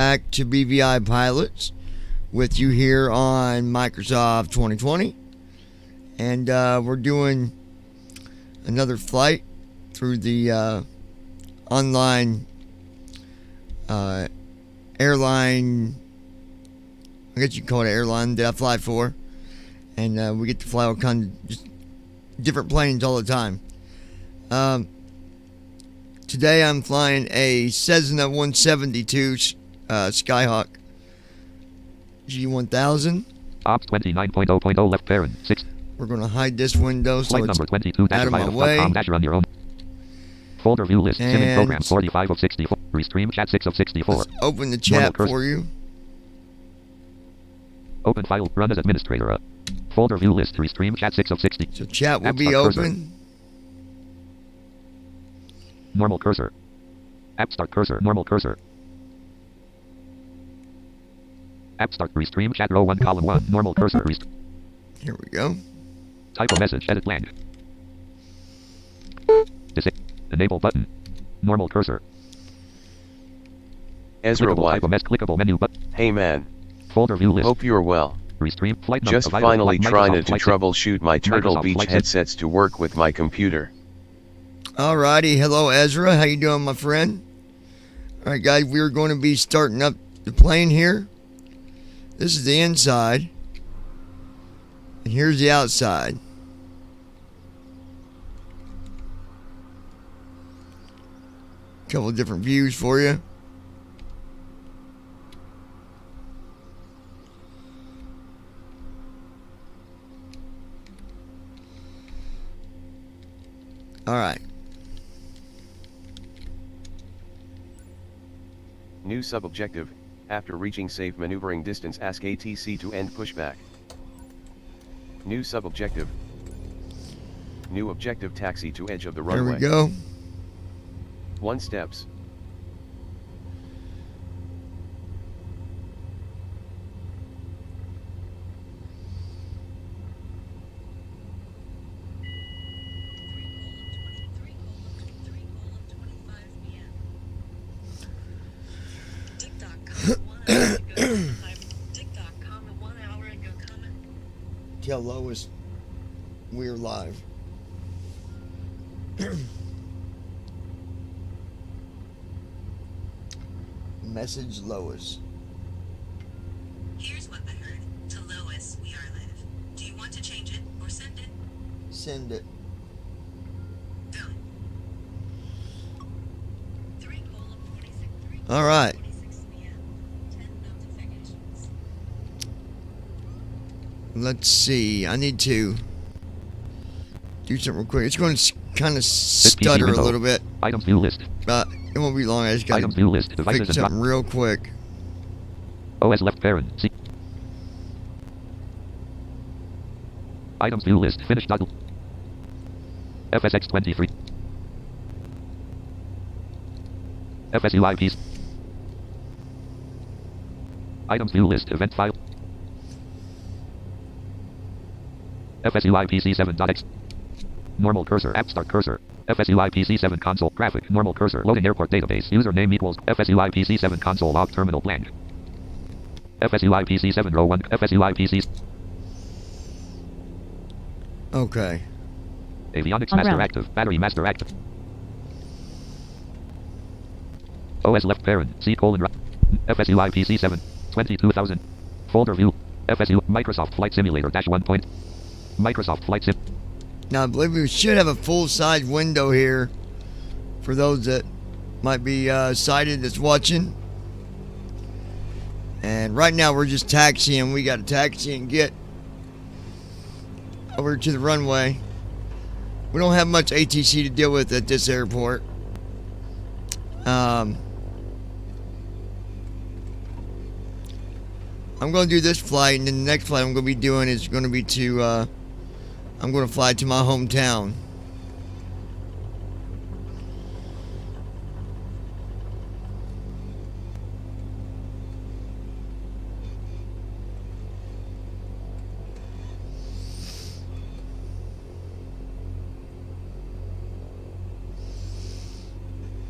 back to BVI Pilots with you here on Microsoft 2020. And we're doing another flight through the online airline, I guess you can call it airline that I fly for. And we get to fly all kinds of just different planes all the time. Today I'm flying a Cessna 172 Skyhawk G1000. Ops 29.0.0 left parent 6. We're going to hide this window so Flight it's number 22 out of my way. Run your own. Folder view list. Simming And program 45 of 64. Restream chat 6 of 64. let's open the chat for you. Open file. Run as administrator. Folder view list. Restream chat 6 of 60. So chat will App be start open. cursor. Normal cursor. App start cursor. Normal cursor. App start. Restream chat row 1 column 1. Normal cursor. Here we go. Type a message. Edit blank. Enable button. Normal cursor. Ezra Clickable White. type a clickable menu button. Hey man. Folder view list. Hope you're well. Restream flight number. Just finally trying to Flight troubleshoot my Turtle Microsoft Beach Flight headsets to work with my computer. Alrighty, hello Ezra, how you doing, my friend? Alright guys, we're going to be starting up the plane here. This is the inside. And here's the outside. Couple of different views for you. Alright. New sub-objective. After reaching safe maneuvering distance, ask ATC to end pushback. New sub-objective. New objective, taxi to edge of the There runway. we go. 1 steps. Tell Lois we're live. Message Lois. Here's what I heard. To Lois, we are live. Do you want to change it or send it? Send it. Done. 3:26. All right. 26 p.m. 10 notifications. Let's see. I need to do something real quick. It's going to kind of stutter a window. little bit. Items view list. It won't be long. I just got Items view list. to Devices fix and something real quick. OS left parent. C. Items view list. Finished. FSX23. FSUIPs. Items view list. Event file. FSUIPC7.x. Normal cursor. App start cursor. FSUIPC7 console. Graphic. Normal cursor. Loading airport database. Username equals FSUIPC7 console log terminal blank. FSUIPC7 row 1. FSUIPC. Okay. Avionics master active. Battery master active. OS left parent. C colon right. FSUIPC7. 22,000. Folder view. FSU. Microsoft Flight Simulator dash 1 point. Microsoft Flight Sim. Now, I believe we should have a full-size window here for those that might be sighted that's watching. And right now we're just taxiing. We got to taxi and get over to the runway. We don't have much ATC to deal with at this airport. I'm going to do this flight, and then the next flight I'm going to be doing is going to be to I'm going to fly to my hometown.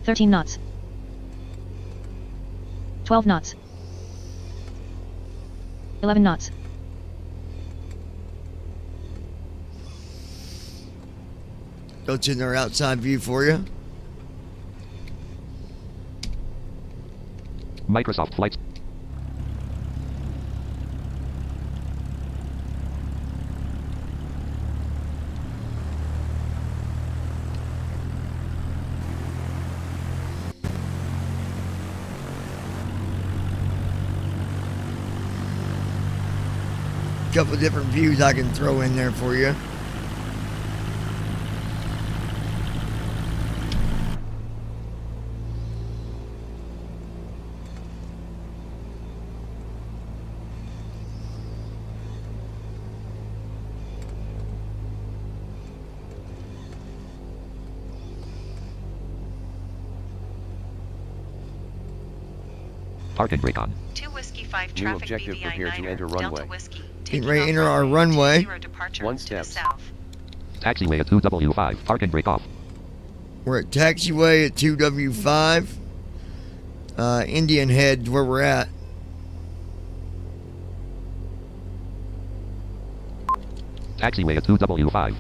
$13 knots. 12 knots. 11 knots. It's in our outside view for you. Microsoft Flight. Couple different views I can throw in there for you. Park and brake on. 2 Whiskey 5 New traffic objective, BVI prepare to 9er, enter Delta runway. Whiskey. Getting Taking ready to off enter our runway runway. 20 departure 1 to the steps. south. Taxiway at 2W5. Park and brake off. We're at taxiway at 2W5. Indian Head's where we're at. Taxiway at 2W5.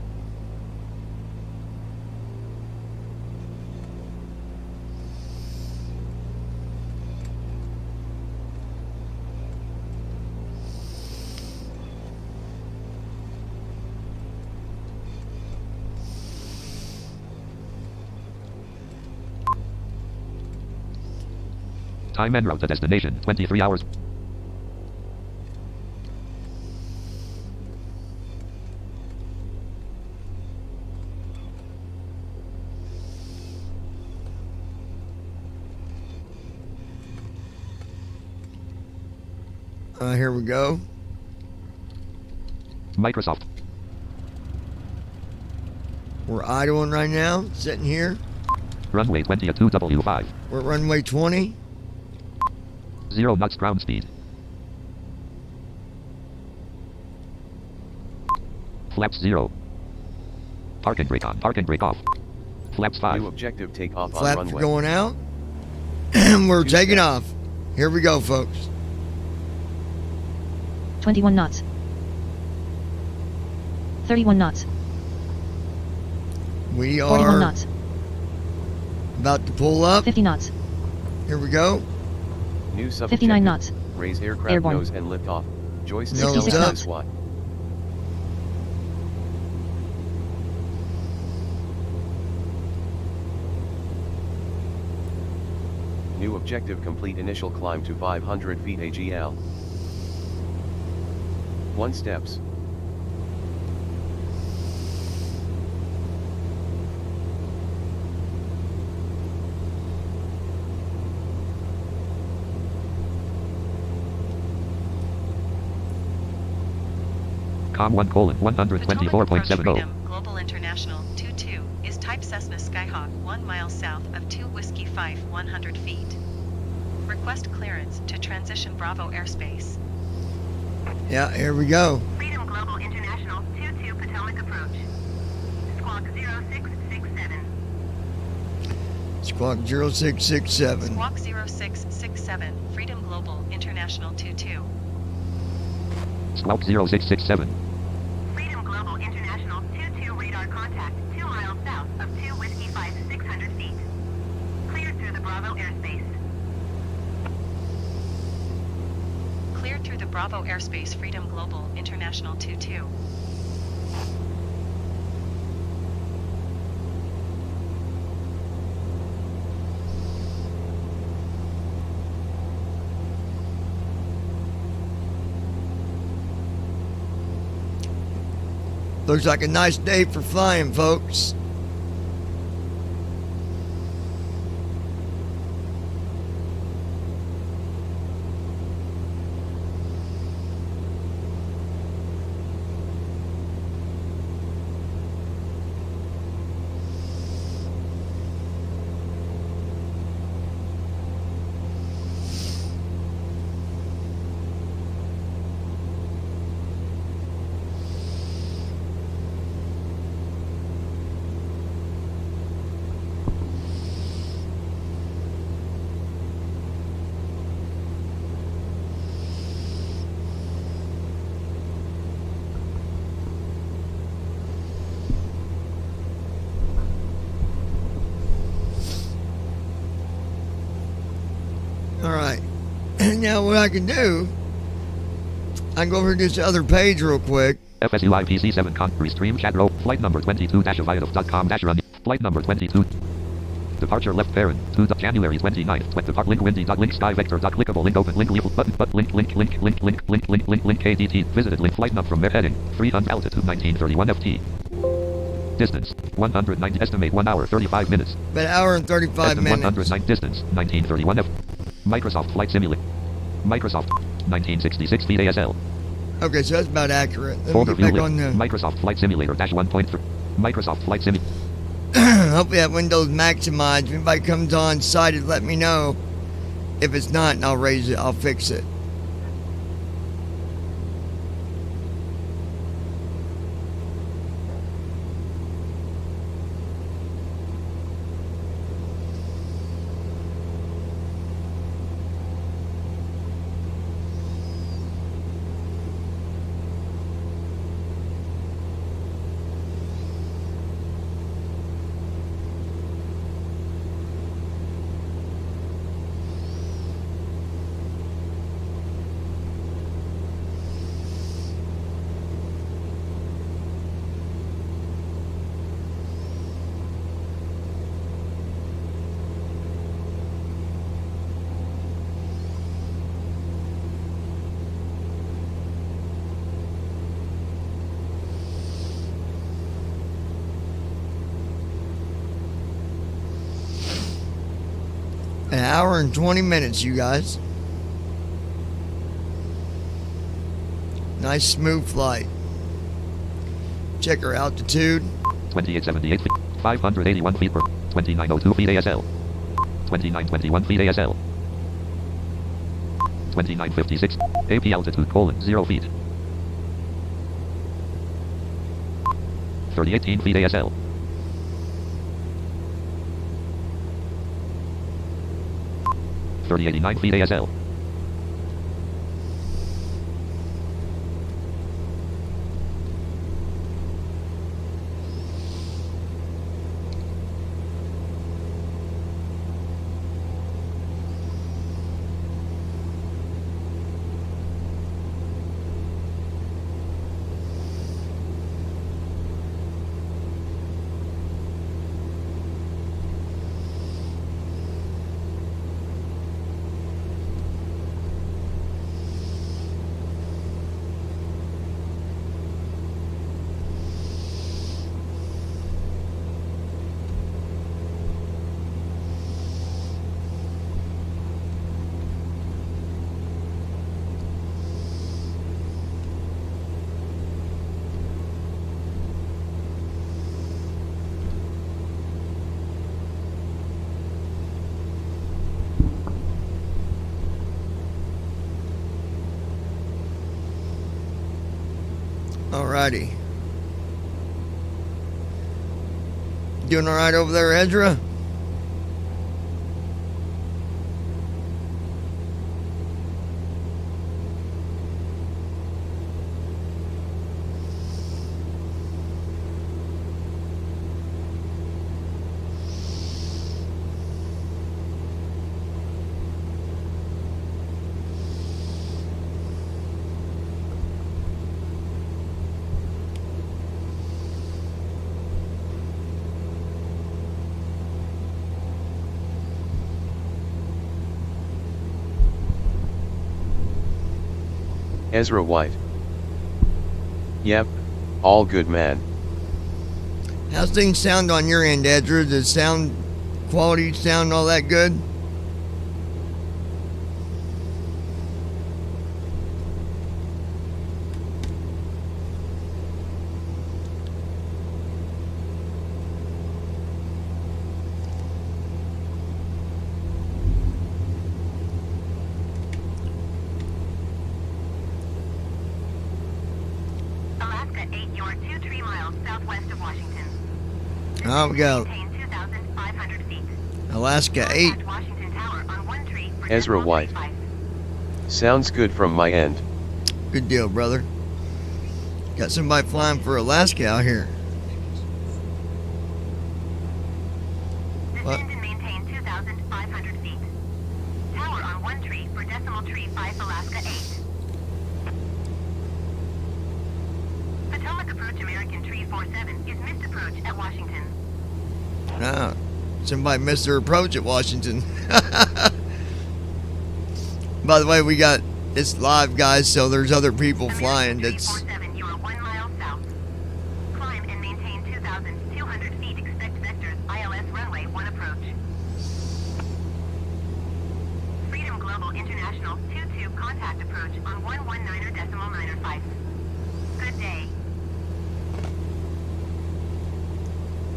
Time and route to destination, 23 hours. Here we go. Microsoft. We're idling right now, sitting here. Runway 20 at 2W5. We're at runway 20. 0 knots ground speed. Flaps 0. Park and brake on. Park and brake off. Flaps 5. New objective, take off on Flaps runway. are going out. And we're 2 taking steps. off. Here we go, folks. 21 knots. 31 knots. We 41 are knots. about to pull up. 50 knots. Here we go. New sub 59 knots. Raise aircraft Airborne. nose and lift off. Joystick Nose nose up. and SWAT. New objective, complete initial climb to 500 feet AGL. 1 steps. Com 1 colon Potomac Approach 124.70. Freedom Global International 22 is type Cessna Skyhawk 1 mile south of 2 Whiskey 5 100 feet. Request clearance to transition Bravo airspace. Yeah, here we go. Freedom Global International 22 Potomac Approach. Squawk 0667. Squawk 0667. Squawk 0667. Freedom Global International 22. Squawk 0667. Freedom Global International 22 radar contact 2 miles south of 2 Whiskey 5 600 feet. Cleared through the Bravo airspace. Cleared through the Bravo airspace. Freedom Global International 22. Looks like a nice day for flying, folks. Now what I can do, I can go over to this other page real quick. FSUI PC7 Restream chat row. Flight number 22-aviative.com-run. Flight number 22. Departure left parent. To the January 29th. Depart link windy. Link sky vector. Clickable link open. Link leave button. Link KDT. Visited link flight number from heading. 300 altitude 1931 FT. Distance 190. Estimate 1 hour 35 minutes. About an hour and 35 Estimate minutes. 109. Distance 1931 F. Microsoft Flight Simulator. Microsoft 1966 feet ASL. Okay, so that's about accurate. Let me Folder get view back link. on the... Microsoft Flight Simulator -1.3. Microsoft Flight Simulator. Hopefully that window's maximized. If anybody comes on sighted, let me know. If it's not, and I'll raise it. I'll fix it. An hour and 20 minutes, you guys. Nice smooth flight. Check our altitude. 2878 feet. 581 feet per. 2902 feet ASL. 2921 feet ASL. 2956. AP altitude : 0 feet. 3018 feet ASL. 3089 feet ASL. Alrighty. Doing alright over there, Ezra? Ezra White. Yep, all good, man. How's things sound on your end, Ezra? Does sound quality sound all that good? Alaska 8, you are 23 miles southwest of Washington. Oh, we go. Maintain 2,500 feet. Alaska 8. Contact Washington Tower on 1 tree for Ezra decimal White. 35. Sounds good from my end. Good deal, brother. Got somebody flying for Alaska out here. What? Descend and maintain 2,500 feet. Tower on 1 tree for decimal decimal tree 5 Alaska 8. Potomac approach American tree 47 is missed approach at Washington. Ah, somebody missed their approach at Washington. By the way, it's live, guys, so there's other people flying. That's 347, you are 1 mile south. Climb and maintain 2,200 feet. Expect vectors. ILS runway 1 approach. Freedom Global International 22 contact approach on 119.905. Good day.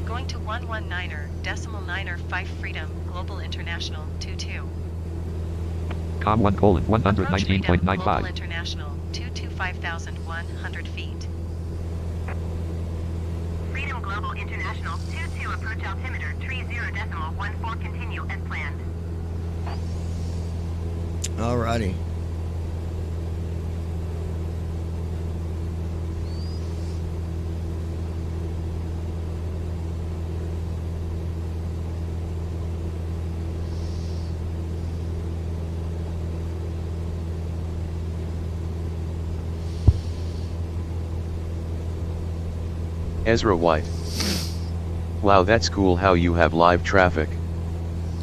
Going to 119.905 Freedom Global International 22. Com 1 colon Approach Freedom Global 119.95. International 225,100 feet. Freedom Global International 22 approach altimeter tree 0.14 continue as planned. alrighty. Ezra White. Wow, that's cool how you have live traffic.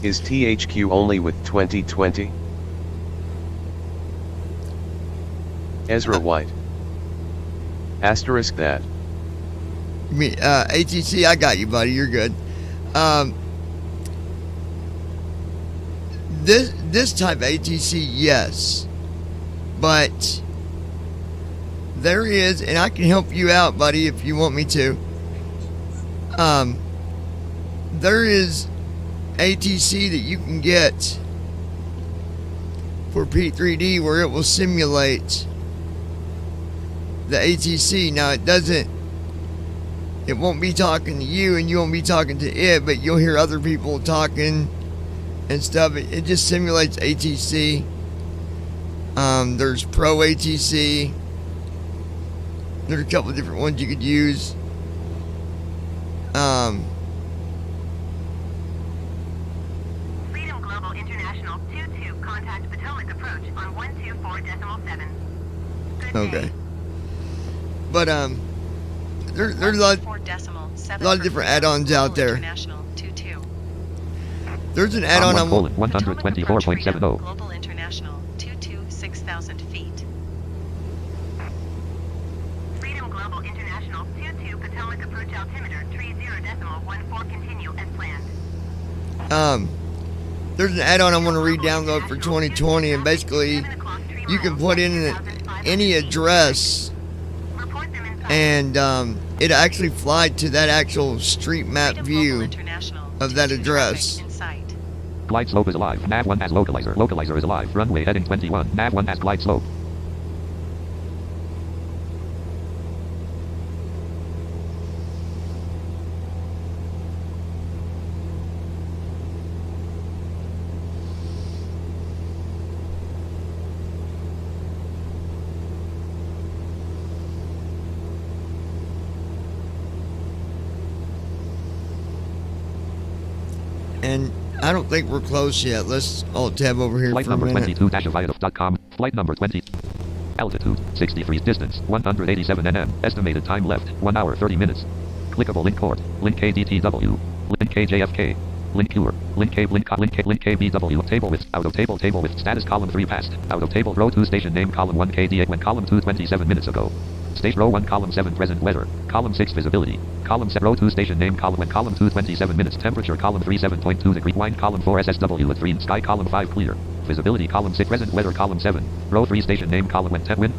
Is THQ only with 2020? Ezra White. Asterisk that. Me, ATC, I got you, buddy. You're good. This type of ATC, yes, but there is, and I can help you out, buddy, if you want me to. There is ATC that you can get for P3D where it will simulate the ATC. Now it won't be talking to you and you won't be talking to it, but you'll hear other people talking and stuff. It just simulates ATC. There's Pro ATC. There's a couple of different ones you could use. Freedom Global International 22 contact Potomac approach on 124.7. Good day. Okay. But there's a lot of different add-ons out there. International 22. There's an add-on Com on 1 colon Potomac approach Freedom 124.70. Global International 6,000 feet. Freedom Global International 22 Potomac approach altimeter tree 0.14 continue as planned. There's an add-on I want to re-download for 2020, and basically you can put in any address and it'll actually fly to that actual street map Freedom view Global International of that 22 address. traffic in sight. Glide slope is alive. Nav 1 has localizer. Localizer is alive. Runway heading 21. Nav 1 has glide slope. And I don't think we're close yet. Let's alt tab over here Flight for a number minute. 22-aviative.com. Flight number 20. Altitude 63. Distance 187 nm. Estimated time left 1 hour 30 minutes. Clickable link port. Link KDTW. Link KJFK. Link QR. Link K. Link KBW. Table width. Out of table. Table width. Status column 3 passed. Out of table. Row 2 station name column 1 KD8 when column 2 27 minutes ago. Stage row 1 column 7 present weather. Column 6 visibility. Column set row 2 station name column when column 2 27 minutes. Temperature column 3 7.2 degree. Wind column 4 SSW at green. Sky column 5 clear. Visibility column 6 present weather column 7. Row 3 station name column when wind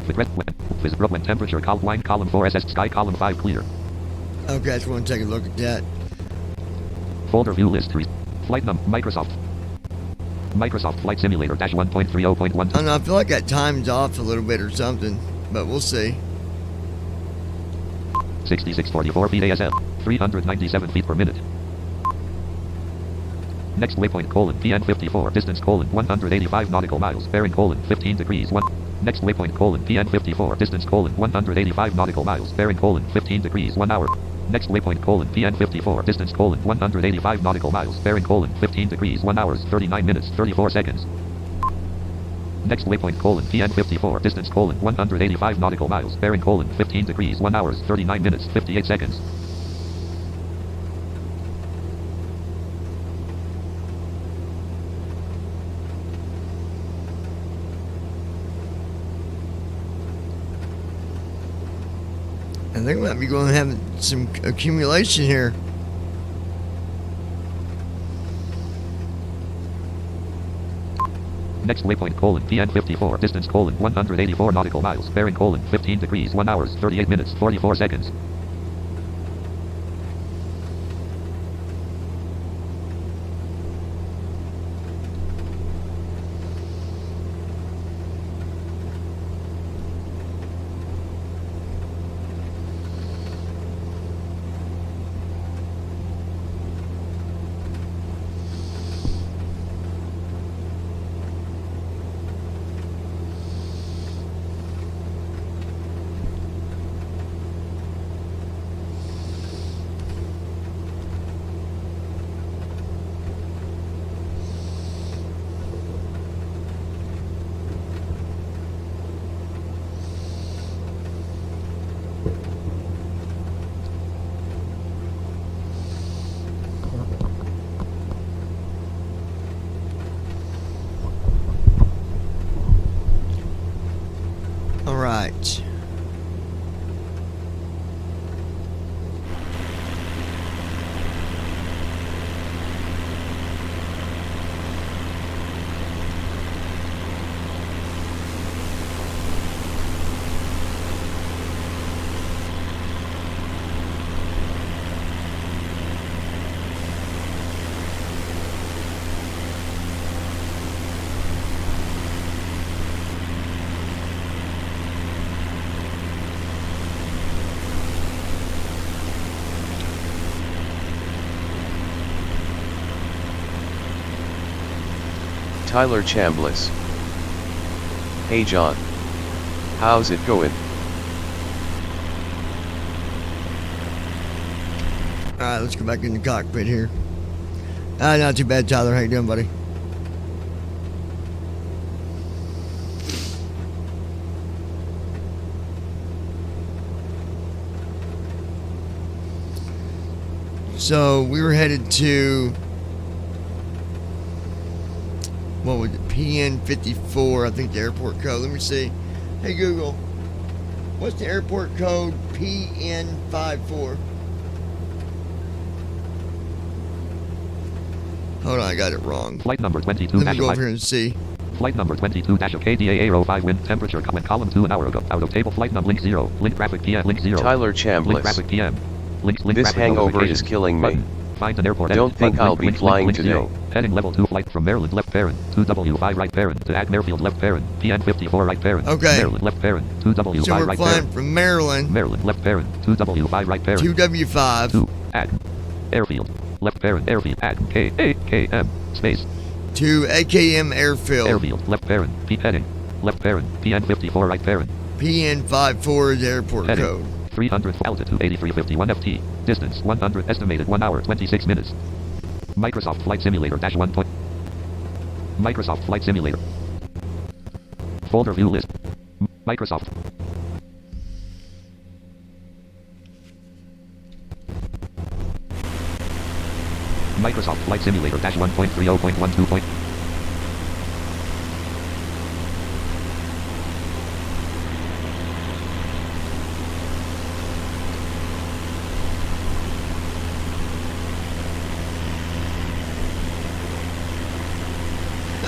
when temperature column wind column 4 SS sky column 5 clear. Okay, I just want to take a look at that. Folder view list 3. Flight number Microsoft Flight Simulator dash 1.30.1. I don't know, I feel like that time's off a little bit or something, but we'll see. 6644 feet ASL. 397 feet per minute. Next waypoint PN 54. Distance 185 nautical miles. Bearing 15 degrees 1. Next waypoint PN 54. Distance 185 nautical miles. Bearing 15 degrees 1 hour. Next waypoint PN 54. Distance 185 nautical miles. Bearing 15 degrees 1 hours 39 minutes 34 seconds. Next waypoint, PN 54, distance, 185 nautical miles, bearing, 15 degrees, 1 hours, 39 minutes, 58 seconds. I think we might be going to have some accumulation here. Next waypoint, PN 54, distance, 184 nautical miles, bearing, 15 degrees, 1 hours, 38 minutes, 44 seconds. All right. Tyler Chambliss. Hey John. How's it going? All right, let's go back in the cockpit here. Not too bad, Tyler. How you doing, buddy? So we were headed to, what was it, PN 54, I think the airport code. Let me see. Hey Google, what's the airport code? PN 54. Hold on, I got it wrong. Flight number 22. Let me go over here and see. Flight number 22 dash KDA 05 wind temperature comment column 2 an hour ago. Out of table flight number link 0. Link graphic PM link 0. Tyler Link Chambliss. graphic PM. Link This graphic hangover is notifications. killing me. Button. Find an airport. Don't edit. think Button. I'll be flying link today. 0. Heading level 2 flight from Maryland left parent. 2W5 right parent to Ag Airfield left parent. PN 54 right parent. Okay. Maryland left parent. 2W5 So we're right flying parent. from Maryland, Maryland left parent. 2W5 right parent. 2W5 2 Ag Airfield left parent airfield Ag KM space to AKM Airfield. airfield left parent P heading left parent PN 54 right parent. PN 54 is the airport Heading. code. 300 altitude 8351 FT. Distance 100 estimated 1 hour 26 minutes. Microsoft Flight Simulator dash 1. Microsoft Flight Simulator. Folder view list. Microsoft. Microsoft Flight Simulator dash 1.30.12.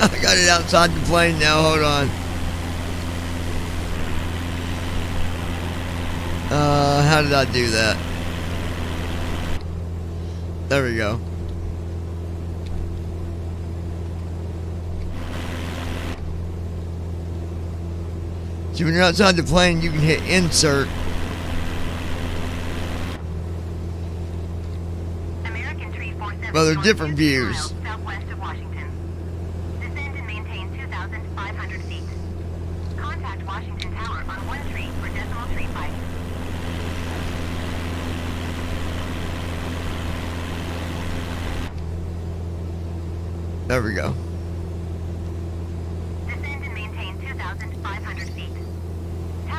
I got it outside the plane now. Hold on. How did I do that? There we go. See, when you're outside the plane, you can hit insert. American Tree 47 Well, they're north different 50 views. miles southwest of Washington. Descend and maintain 2,500 feet. Contact Washington Tower on 1 tree for decimal tree pipe. There we go. Descend and maintain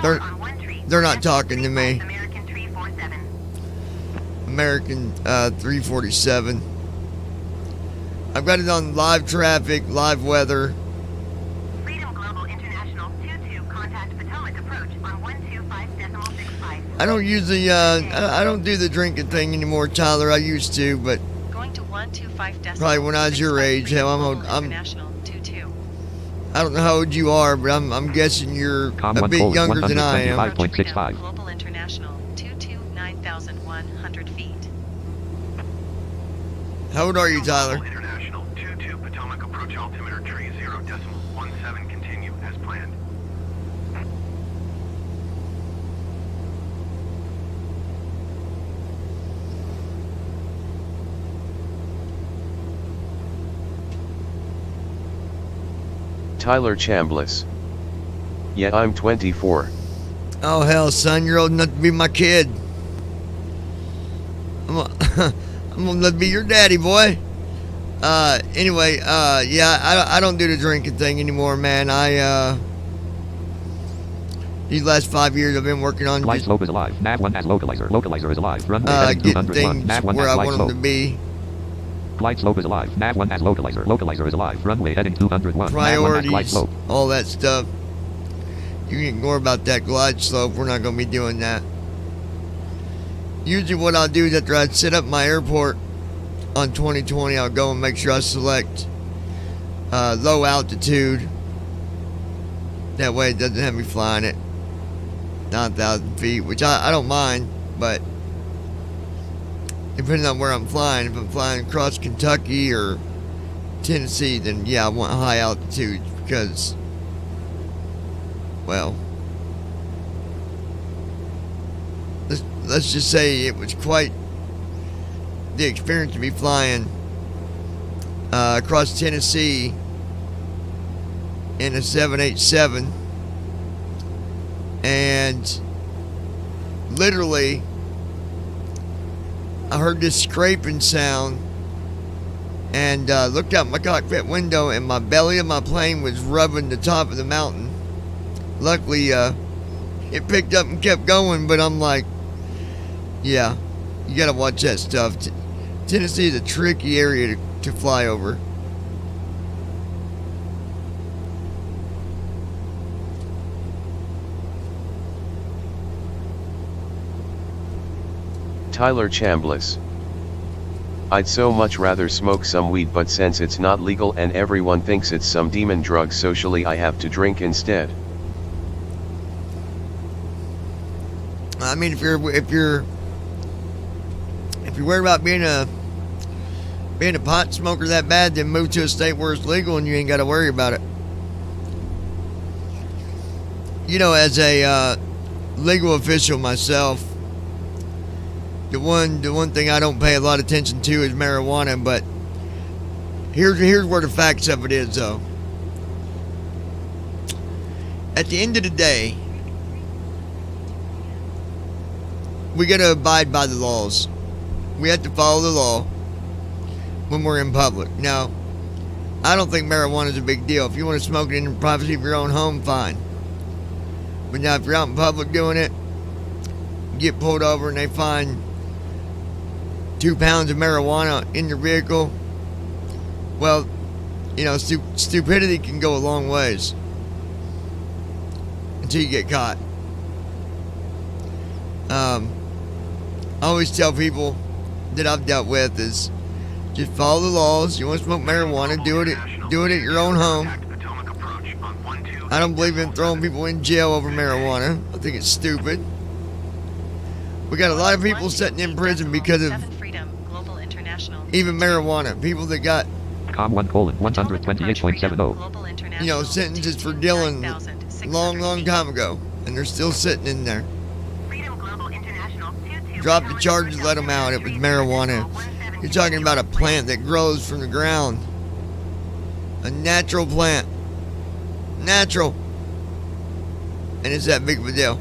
tower on one tree they're for not decimal talking to 35 me. American 347. American 347. I've got it on live traffic, live weather. Freedom Global International 22, contact Potomac approach on 125.65. I don't usually, I don't do the drinking thing anymore, Tyler. I used to, but Going to 125 Probably when I was your age. Hell, I'm International 22. I don't know how old you are, but I'm guessing you're Com a 1 bit colon younger than I am. 125.65. Global International 9,100 feet. How old are you, Tyler? International 22 Potomac approach altimeter tree 0.17 continue as planned. Tyler Chambliss. Yeah, I'm 24. Oh hell, son, you're old enough to be my kid. I'm gonna let be your daddy, boy. Anyway, yeah, I don't do the drinking thing anymore, man. These last 5 years I've been working on Glide just, slope is alive. Nav 1 has localizer. Localizer is alive. Runway heading getting 201. things Nav 1 where has I glide want them to slope. be. Glide slope is alive. Nav 1 has localizer. Localizer is alive. Runway heading 201. Nav 1 has glide Priorities, slope. all that stuff. You can ignore about that glide slope. We're not gonna be doing that. Usually what I'll do is after I set up my airport on 2020, I'll go and make sure I select low altitude. That way it doesn't have me flying at 9,000 feet, which I don't mind, but depending on where I'm flying, if I'm flying across Kentucky or Tennessee, then yeah, I want high altitude because, well, let's just say it was quite the experience to be flying across Tennessee in a 787, and literally I heard this scraping sound and looked out my cockpit window, and my belly of my plane was rubbing the top of the mountain. Luckily it picked up and kept going, but I'm like, yeah, you gotta watch that stuff. Tennessee is a tricky area to fly over. Tyler Chambliss. I'd so much rather smoke some weed, but since it's not legal and everyone thinks it's some demon drug socially, I have to drink instead. I mean, if you're worried about being a pot smoker that bad, then move to a state where it's legal and you ain't got to worry about it. You know, as a legal official myself, the one thing I don't pay a lot of attention to is marijuana. But here's where the facts of it is, though. At the end of the day, we got to abide by the laws. We have to follow the law when we're in public. Now, I don't think marijuana is a big deal. If you want to smoke it in the privacy of your own home, fine. But now if you're out in public doing it, you get pulled over and they find 2 pounds of marijuana in your vehicle, well, you know, stupidity can go a long ways until you get caught. I always tell people that I've dealt with is just follow the laws. You want to smoke marijuana, do it at your own home. I don't believe in throwing people in jail over marijuana. I think it's stupid. We got a lot of people sitting in prison because of even marijuana. People that got Com 1 colon 128.70. you know, sentences for dealing long time ago, and they're still sitting in there. Freedom Global International 22 Drop the charges, let them out. It was marijuana. You're talking about a plant that grows from the ground. A natural plant. Natural. And it's that big of a deal.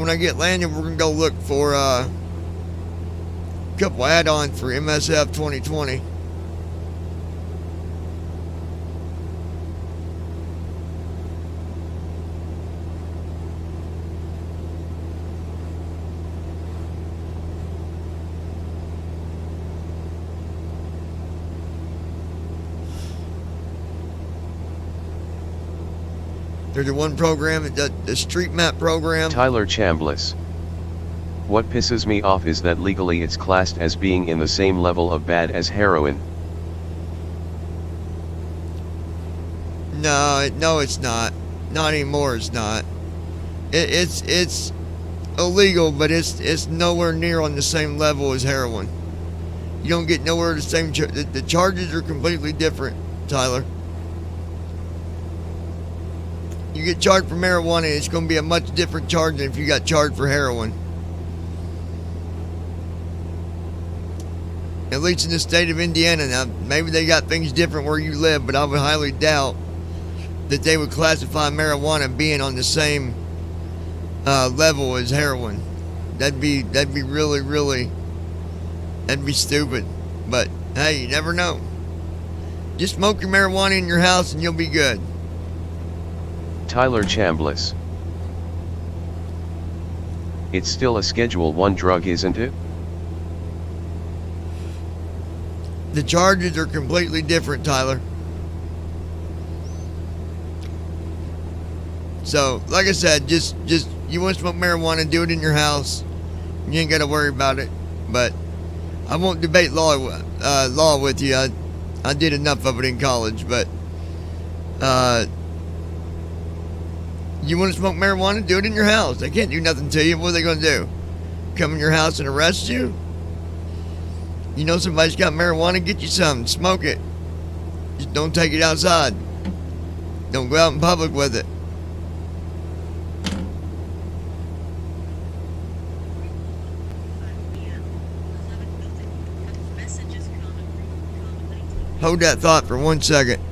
when I get landed, we're gonna go look for a couple add-ons for MSF2020. There's the one program, the street map program. Tyler Chambliss. What pisses me off is that legally it's classed as being in the same level of bad as heroin. No, it's not. Not anymore. It's not. It's illegal, but it's nowhere near on the same level as heroin. You don't get nowhere the same. The charges are completely different, Tyler. You get charged for marijuana, it's going to be a much different charge than if you got charged for heroin. At least in the state of Indiana. Now, maybe they got things different where you live, but I would highly doubt that they would classify marijuana being on the same level as heroin. That'd be really, that'd be stupid. But hey, you never know. Just smoke your marijuana in your house and you'll be good. Tyler Chambliss. It's still a Schedule 1 drug, isn't it? The charges are completely different, Tyler. So, like I said, just you want to smoke marijuana, do it in your house. You ain't got to worry about it. But I won't debate law with you. I did enough of it in college, but you want to smoke marijuana, do it in your house. They can't do nothing to you. What are they going to do? Come in your house and arrest you? You know somebody's got marijuana, get you some. Smoke it. Just don't take it outside. Don't go out in public with it. Hold that thought for 1 second.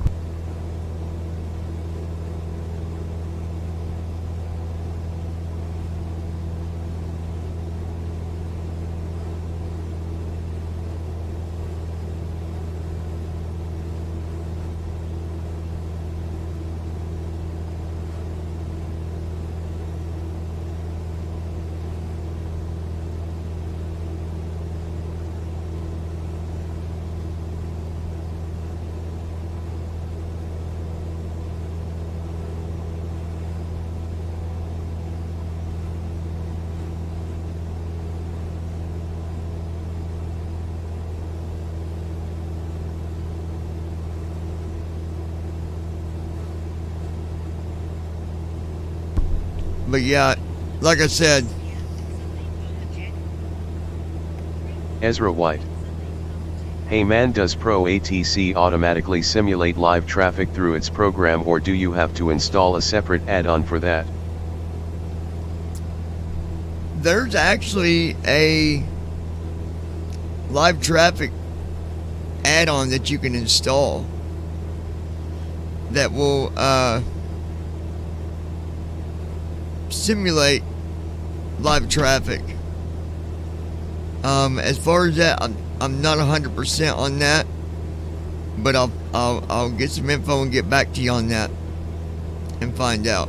But yeah, like I said, Ezra White. Hey man, does Pro ATC automatically simulate live traffic through its program, or do you have to install a separate add-on for that? there's actually a live traffic add-on that you can install that will simulate live traffic. As far as that, I'm not 100% on that, but I'll get some info and get back to you on that and find out.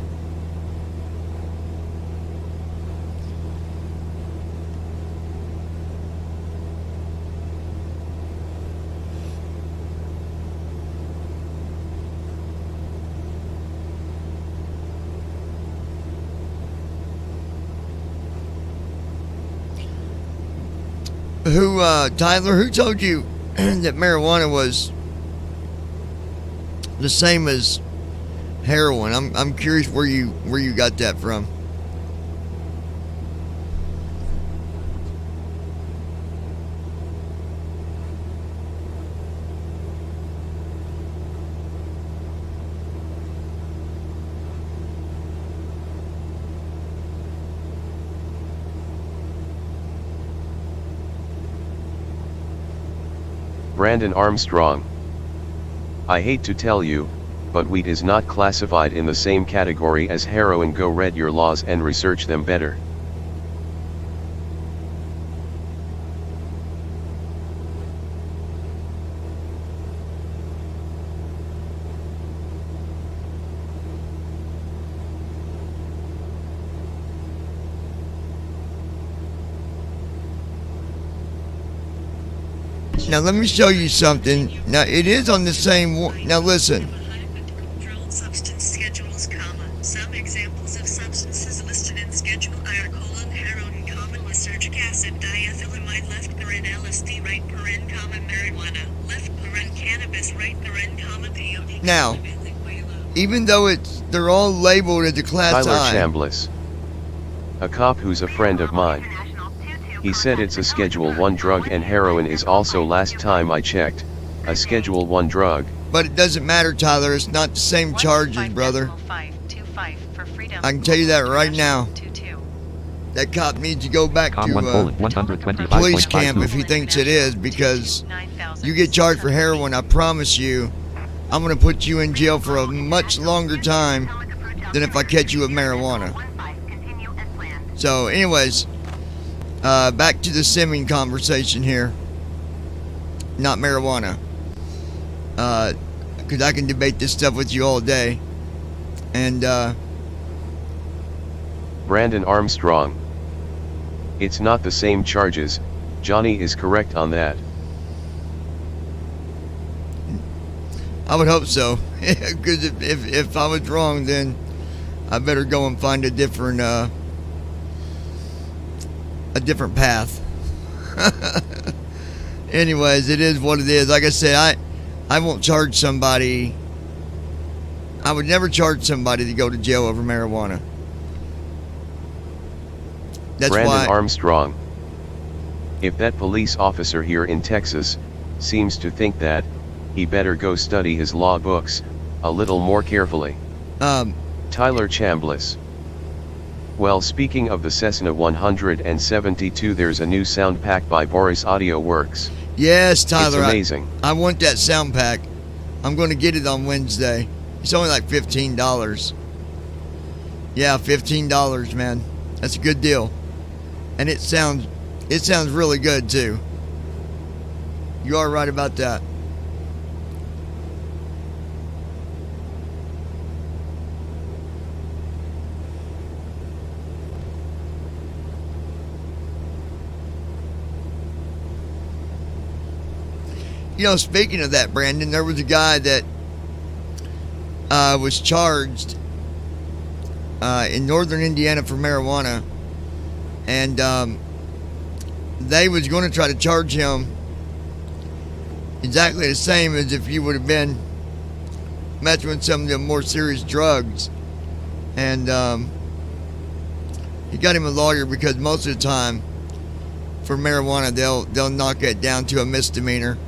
Tyler, who told you that marijuana was the same as heroin? I'm curious where you got that from. Brandon Armstrong. I hate to tell you, but weed is not classified in the same category as heroin. Go read your laws and research them better. Now let me show you something. Now it is on the same one. Now listen. Controlled substance schedules, some examples of substances listed in schedule are heroin, lysergic acid, diethylamide, left paren, LSD, right paren, marijuana, left paren, cannabis, right paren, peyote. Now, even though they're all labeled as a class Tyler I. Chambliss, a cop who's a friend of mine. He said it's a Schedule 1 drug, and heroin is also, last time I checked, a Schedule 1 drug. But it doesn't matter, Tyler. It's not the same charges, brother. I can tell you that right now. That cop needs to go back to police camp if he thinks it is, because you get charged for heroin, I promise you, I'm going to put you in jail for a much longer time than if I catch you with marijuana. So, anyways, back to the simming conversation here. Not marijuana. Because I can debate this stuff with you all day. And, Brandon Armstrong. It's not the same charges. Johnny is correct on that. I would hope so. Because if I was wrong, then I better go and find a different path. Anyways, it is what it is. Like I said, I won't charge somebody. I would never charge somebody to go to jail over marijuana. That's Brandon why. Armstrong. If that police officer here in Texas seems to think that, he better go study his law books a little more carefully. Tyler Chambliss. Well, speaking of the Cessna 172, there's a new sound pack by Boris Audio Works. Yes, Tyler. It's amazing. I want that sound pack. I'm going to get it on Wednesday. It's only like $15. Yeah, $15, man. That's a good deal. And it sounds really good too. You are right about that. You know, speaking of that, Brandon, there was a guy that was charged in northern Indiana for marijuana, and they was going to try to charge him exactly the same as if you would have been messing with some of the more serious drugs. And he got him a lawyer, because most of the time for marijuana they'll knock it down to a misdemeanor.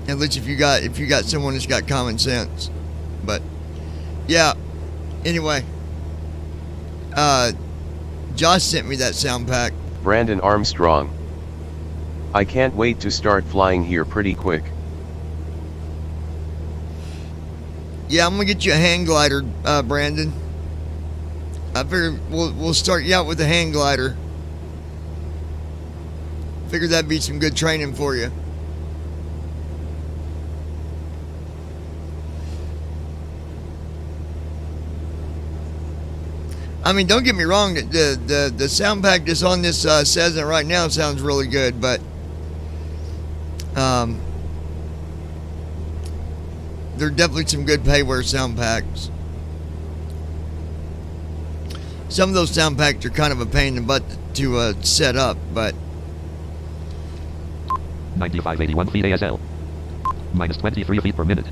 At least if you got someone that's got common sense. But yeah, anyway, Josh sent me that sound pack. Brandon Armstrong. I can't wait to start flying here pretty quick. Yeah, I'm gonna get you a hang glider, Brandon. I figure we'll start you out with a hang glider. Figure that'd be some good training for you. I mean, don't get me wrong. The sound pack that's on this Cessna right now sounds really good, but there are definitely some good payware sound packs. Some of those sound packs are kind of a pain in the butt to set up, but 9581 feet ASL. Minus 23 feet per minute.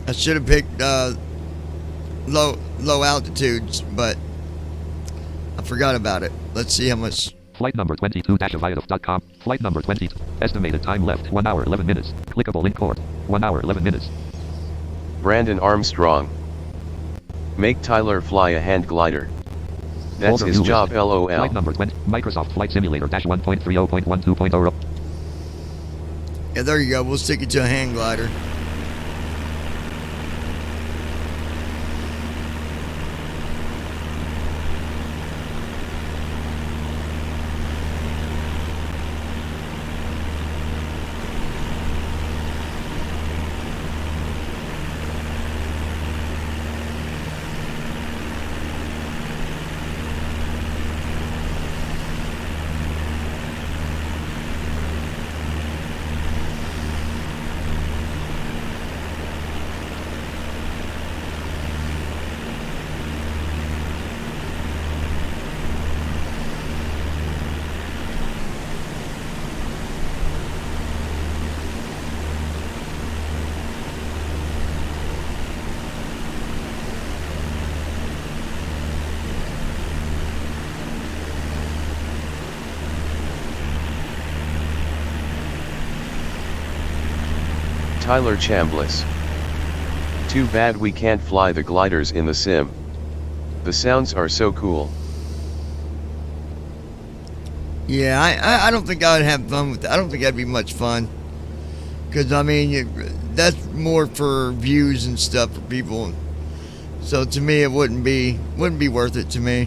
I should have picked low altitudes, but I forgot about it. Let's see how much. Flight number 22-aviative.com. Flight number 22. Estimated time left 1 hour 11 minutes. Clickable link port 1 hour 11 minutes. Brandon Armstrong. Make Tyler fly a hand glider. That's his job, LOL. Flight number 20. Microsoft Flight Simulator -1.30.12.0. Yeah, there you go. We'll stick it to a hang glider. Tyler Chambliss. Too bad we can't fly the gliders in the sim. The sounds are so cool. Yeah, I don't think I would have fun with that. I don't think that'd be much fun. Because, I mean, that's more for views and stuff for people. So to me, it wouldn't be worth it to me.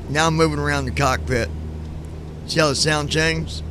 Now I'm moving around the cockpit. See how the sound changed?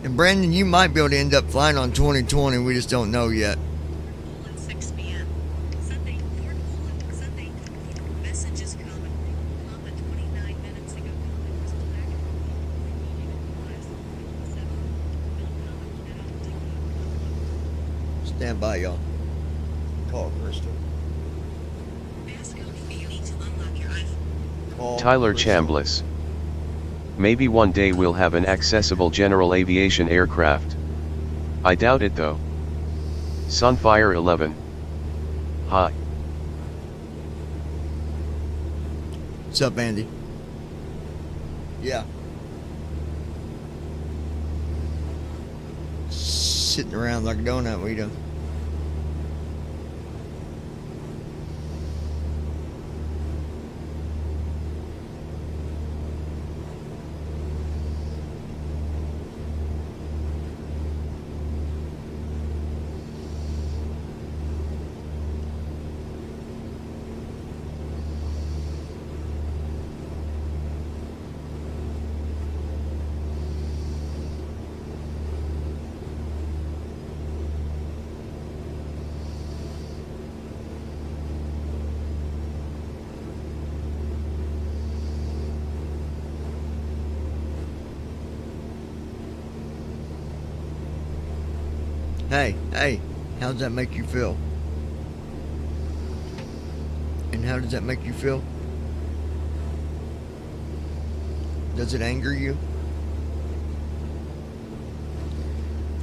And Brandon, you might be able to end up flying on 2020. We just don't know yet. 6 p.m. Sunday, Port Poland, Sunday. Messages common. 29 minutes ago. Comment was black. Stand by, y'all. Call Crystal. You need to unlock your iPhone. Call Tyler Crystal. Chambliss. Maybe one day we'll have an accessible general aviation aircraft. I doubt it though. Sunfire 11. Hi. What's up, Andy? Yeah. Sitting around like a donut, we do. Hey, how does that make you feel? And how does that make you feel? Does it anger you?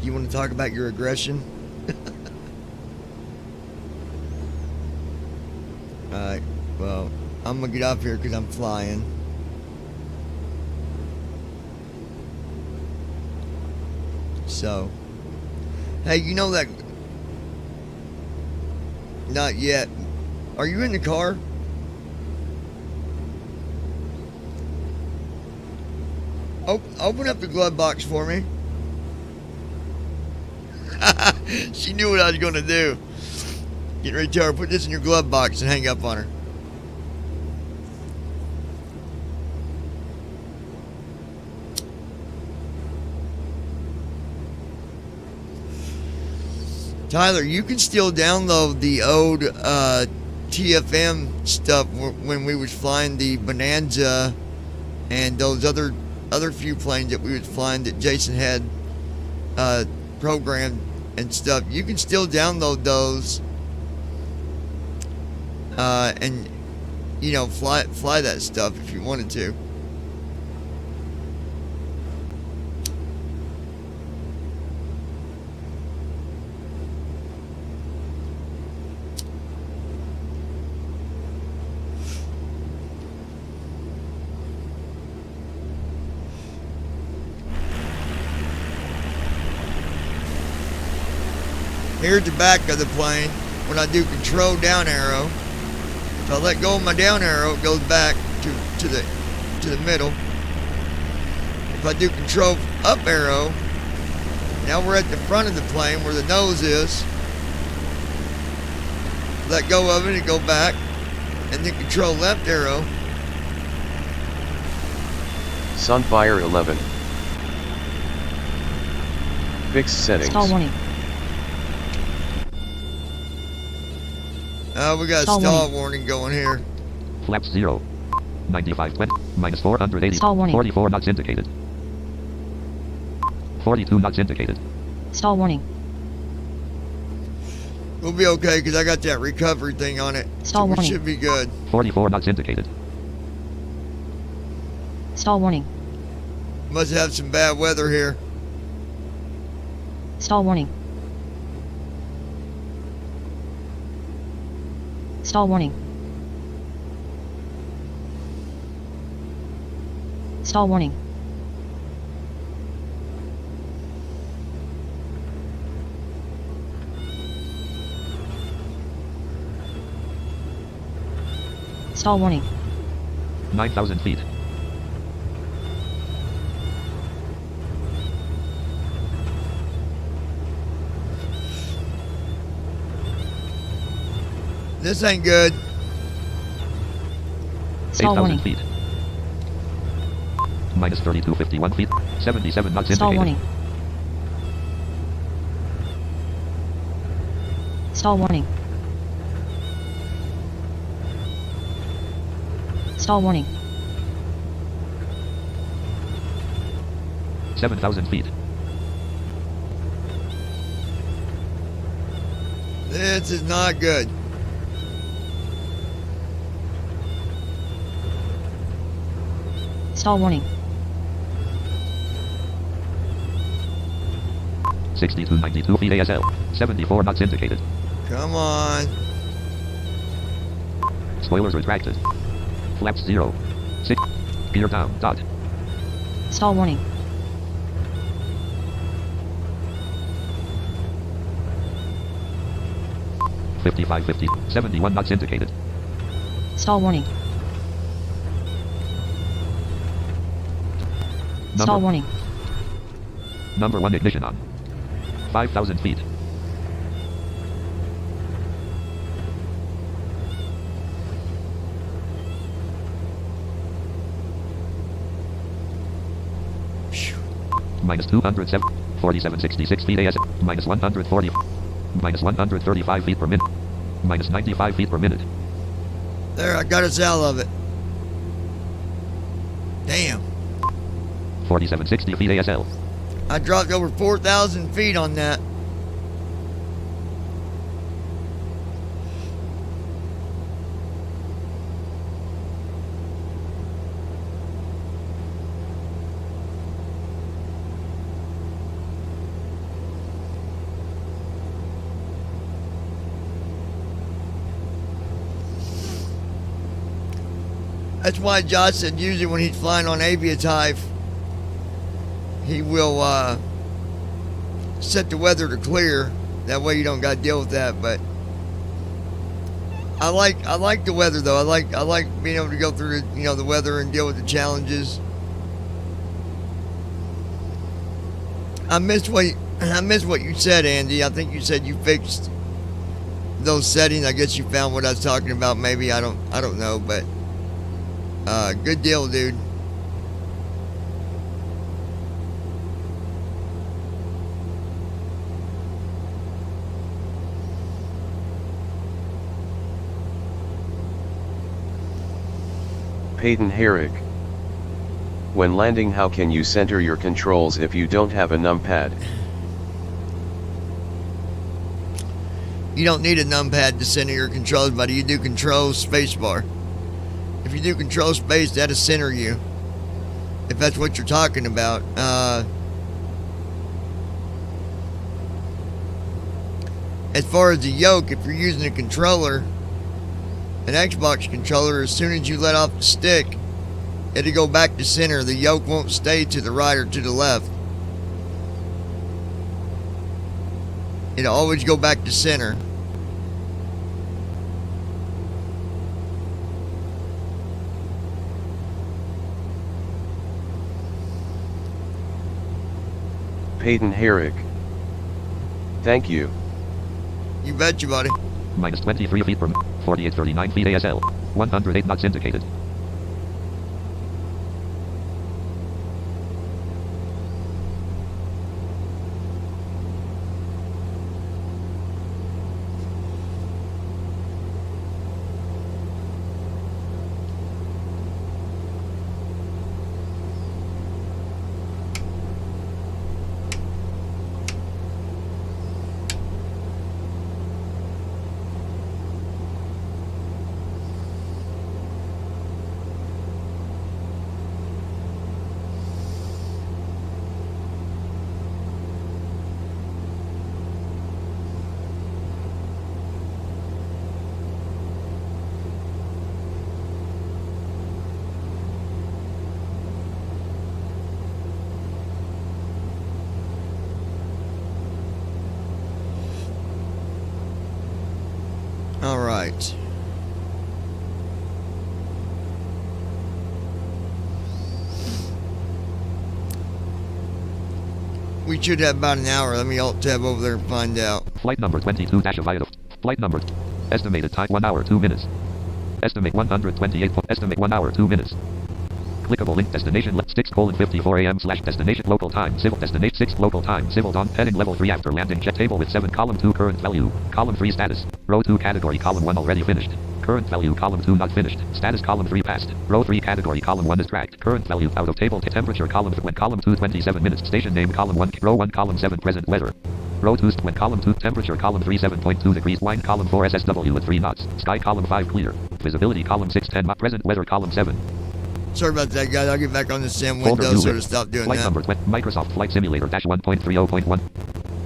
Do you want to talk about your aggression? Alright, well, I'm going to get off here because I'm flying. So, hey, you know that... Not yet. Are you in the car? Open up the glove box for me. She knew what I was going to do. Get ready to tell her, put this in your glove box and hang up on her. Tyler, you can still download the old TFM stuff when we was flying the Bonanza and those other few planes that we was flying that Jason had programmed and stuff. You can still download those and fly that stuff if you wanted to. Here's the back of the plane. When I do control down arrow, if I let go of my down arrow, it goes back to the middle. If I do control up arrow, now we're at the front of the plane where the nose is. Let go of it and go back, and then control left arrow. Sunfire 11. Fixed settings. Stall warning. We got a stall warning going here. Flaps 0. 95 20. Minus 480. Stall warning. 44 knots indicated. 42 knots indicated. Stall warning. We'll be okay because I got that recovery thing on it. Stall warning. We should be good. 44 knots indicated. Stall warning. Must have some bad weather here. Stall warning. Stall warning. Stall warning. Stall warning. 9,000 feet. This ain't good. Stall 8,000 warning. feet. Minus 3251 feet. 77 knots Stall indicated. warning. Stall warning. Stall warning. 7,000 feet. This is not good. Stall warning. 6292 feet ASL. 74 knots indicated. Come on. Spoilers retracted. Flaps 0. 6. Gear down. Dot. Stall warning. Fifty-five 50. 71 knots indicated. Stall warning. Stall warning. Number 1 ignition on. 5,000 feet. Minus 207. 4766 feet AS. Minus 140. Minus 135 feet per minute. Minus 95 feet per minute. There, I got us out of it. Damn. 4760 feet ASL. I dropped over 4,000 feet on that. That's why Josh said usually when he's flying on Aviatype, he will set the weather to clear. That way you don't got to deal with that. But I like the weather though. I like being able to go through the weather and deal with the challenges. I missed what you said, Andy. I think you said you fixed those settings. I guess you found what I was talking about. Maybe I don't know, but good deal, dude. Peyton Herrick. When landing, how can you center your controls if you don't have a numpad? You don't need a numpad to center your controls, buddy. You do control spacebar. If you do control space, that'll center you. If that's what you're talking about. As far as the yoke, if you're using a controller, an Xbox controller, as soon as you let off the stick, it'll go back to center. The yoke won't stay to the right or to the left. It'll always go back to center. Peyton Herrick. Thank you. You betcha, buddy. Minus 23 feet per 4839 feet ASL. 108 knots indicated. All right. We should have about an hour. Let me alt tab over there and find out. Flight number 22 dash of flight number. Estimated time 1 hour 2 minutes. Estimate 128. Estimate 1 hour 2 minutes. Clickable link destination 6:54 a.m. / destination local time civil destination 6 local time civil dawn heading level 3 after landing jet table with 7 column 2 current value column 3 status row 2 category column 1 already finished current value column 2 not finished status column 3 passed row 3 category column 1 is tracked current value out of table temperature column when column 2 27 minutes station name column 1 row 1 column 7 present weather row 2 when column 2 temperature column 3 7.2 degrees wind column 4 SSW at 3 knots sky column 5 clear visibility column 6 10 present weather column 7. Sorry about that, guys. I'll get back on the sim window so to stop doing Flight that. number Microsoft Flight Simulator -1.30.1.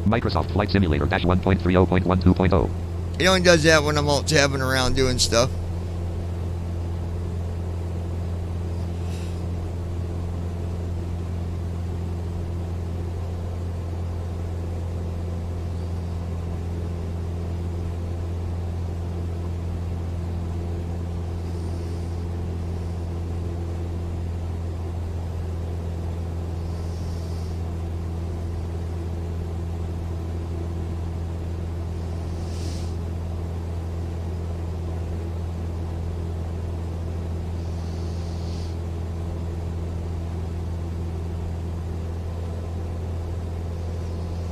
Microsoft Flight Simulator -1.30.12.0. It only does that when I'm alt tabbing around doing stuff.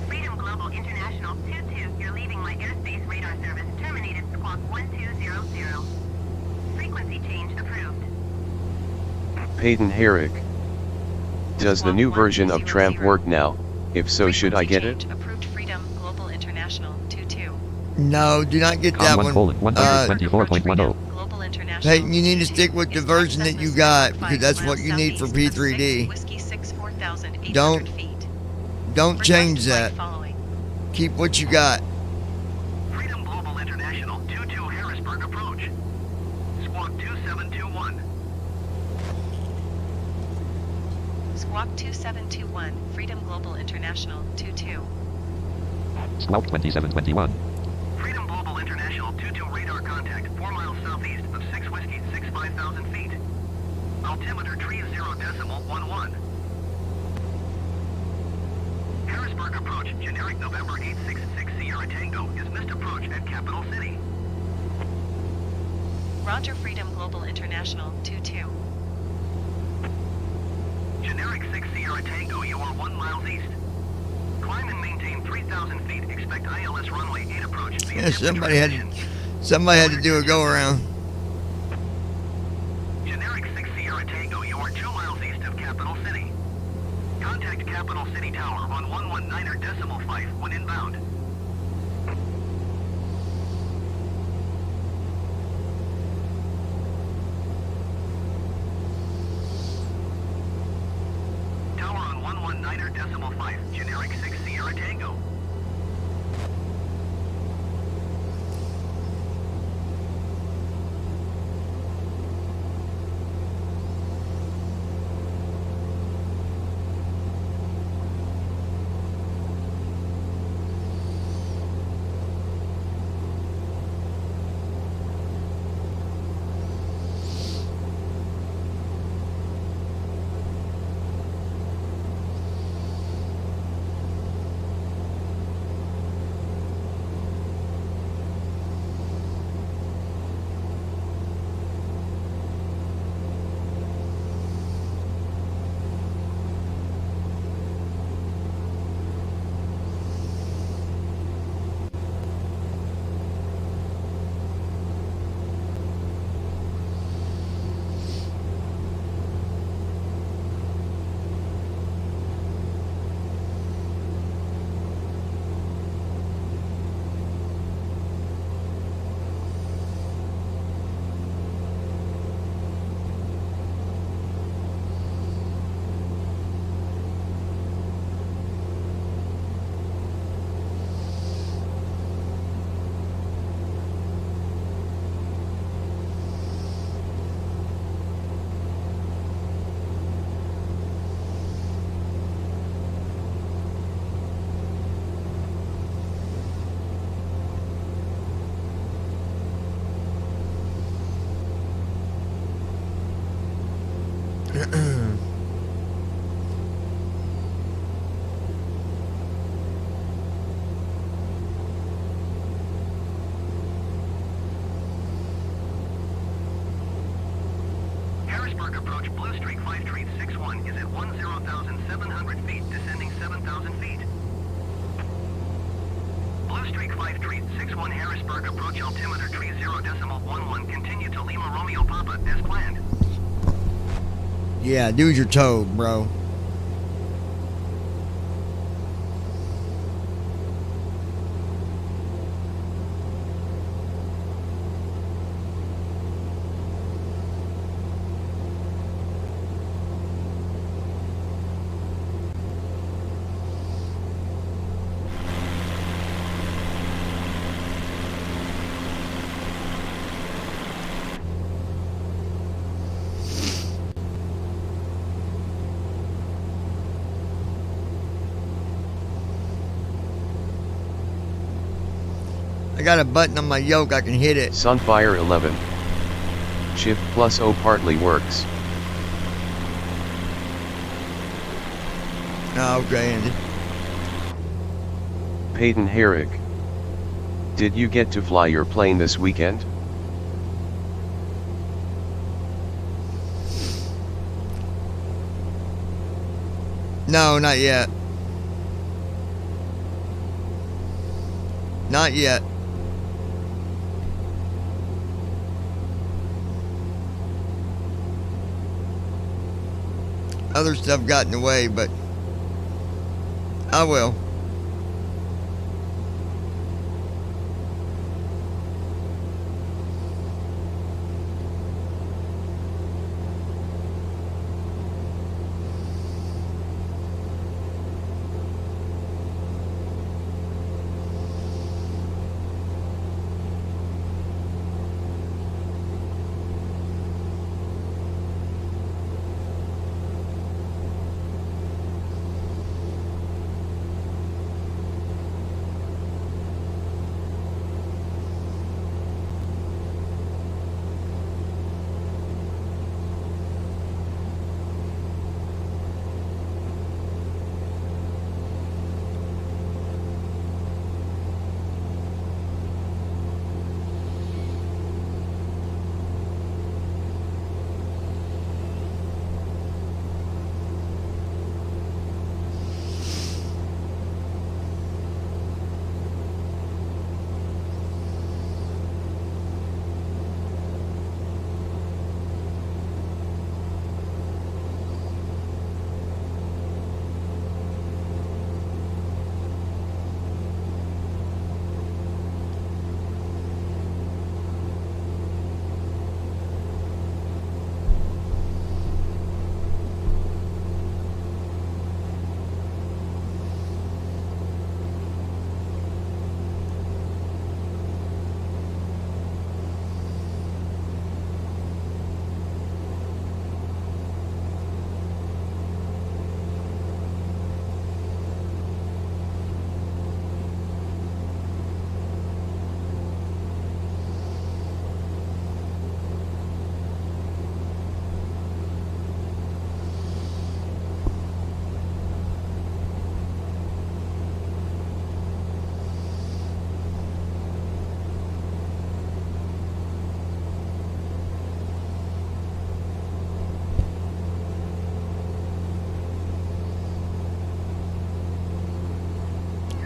Freedom Global International 2-2, you're leaving my airspace radar service. Terminated squawk 1200. Frequency change approved. Peyton Herrick. Does the new version of Tramp work now? If so, should I get it? Approved Freedom Global International 2-2. No, do not get that one. Global International. Peyton, you need to stick with the version that you got because that's what you need for P3D. Whiskey 6 4,800 Don't- feet. Don't change that. Following. Keep what you got. Freedom Global International 22 Harrisburg approach. Squawk 2721. Squawk 2721, Freedom Global International 22. Squawk 2721. Freedom Global International 22 radar contact 4 miles southeast of 6 Whiskey 65,000 feet. Altimeter 30.11. Harrisburg approach, generic November 866 Sierra Tango is missed approach at Capital City. Roger, Freedom Global International 22. Generic 6 Sierra Tango, you are 1 mile east. Climb and maintain 3,000 feet. Expect ILS runway 8 approach. via Yeah, somebody had transition. to do a go around. Generic 6 Sierra Tango, you are 2 miles east of Capital City. Contact Capital City Tower on 119.5 when inbound. Niner decimal 5, generic 6 Sierra Tango. Harrisburg approach Blue Streak 5 Treat 61 is at 10,700 feet, descending 7,000 feet. Blue Streak 5 Treat 61 Harrisburg approach altimeter tree 0.11, continue to Lima Romeo Papa as planned. Yeah, do your toad, bro. I got a button on my yoke, I can hit it. Sunfire 11. Shift plus O partly works. Oh, okay, Andy. Peyton Herrick. Did you get to fly your plane this weekend? No, not yet. Not yet. Other stuff got in the way, but I will.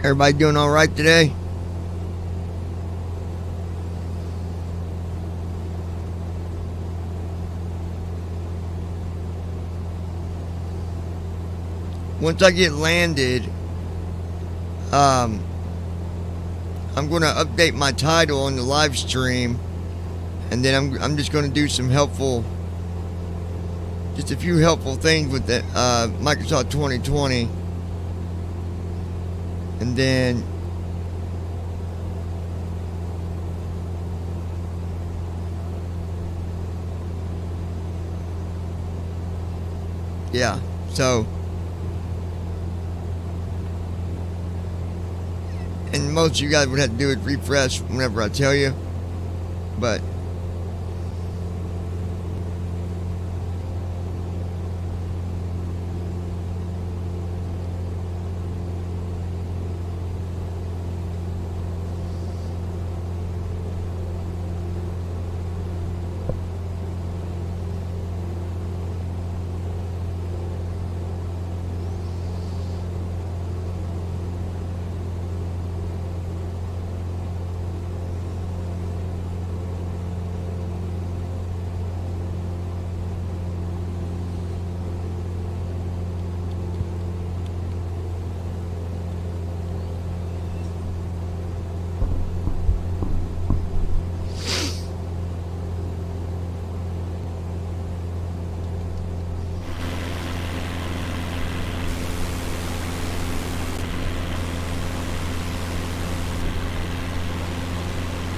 Everybody doing all right today? Once I get landed, I'm going to update my title on the live stream, and then I'm just going to do some just a few helpful things with the Microsoft 2020, and then yeah, so. And most of you guys would have to do it refresh whenever I tell you. But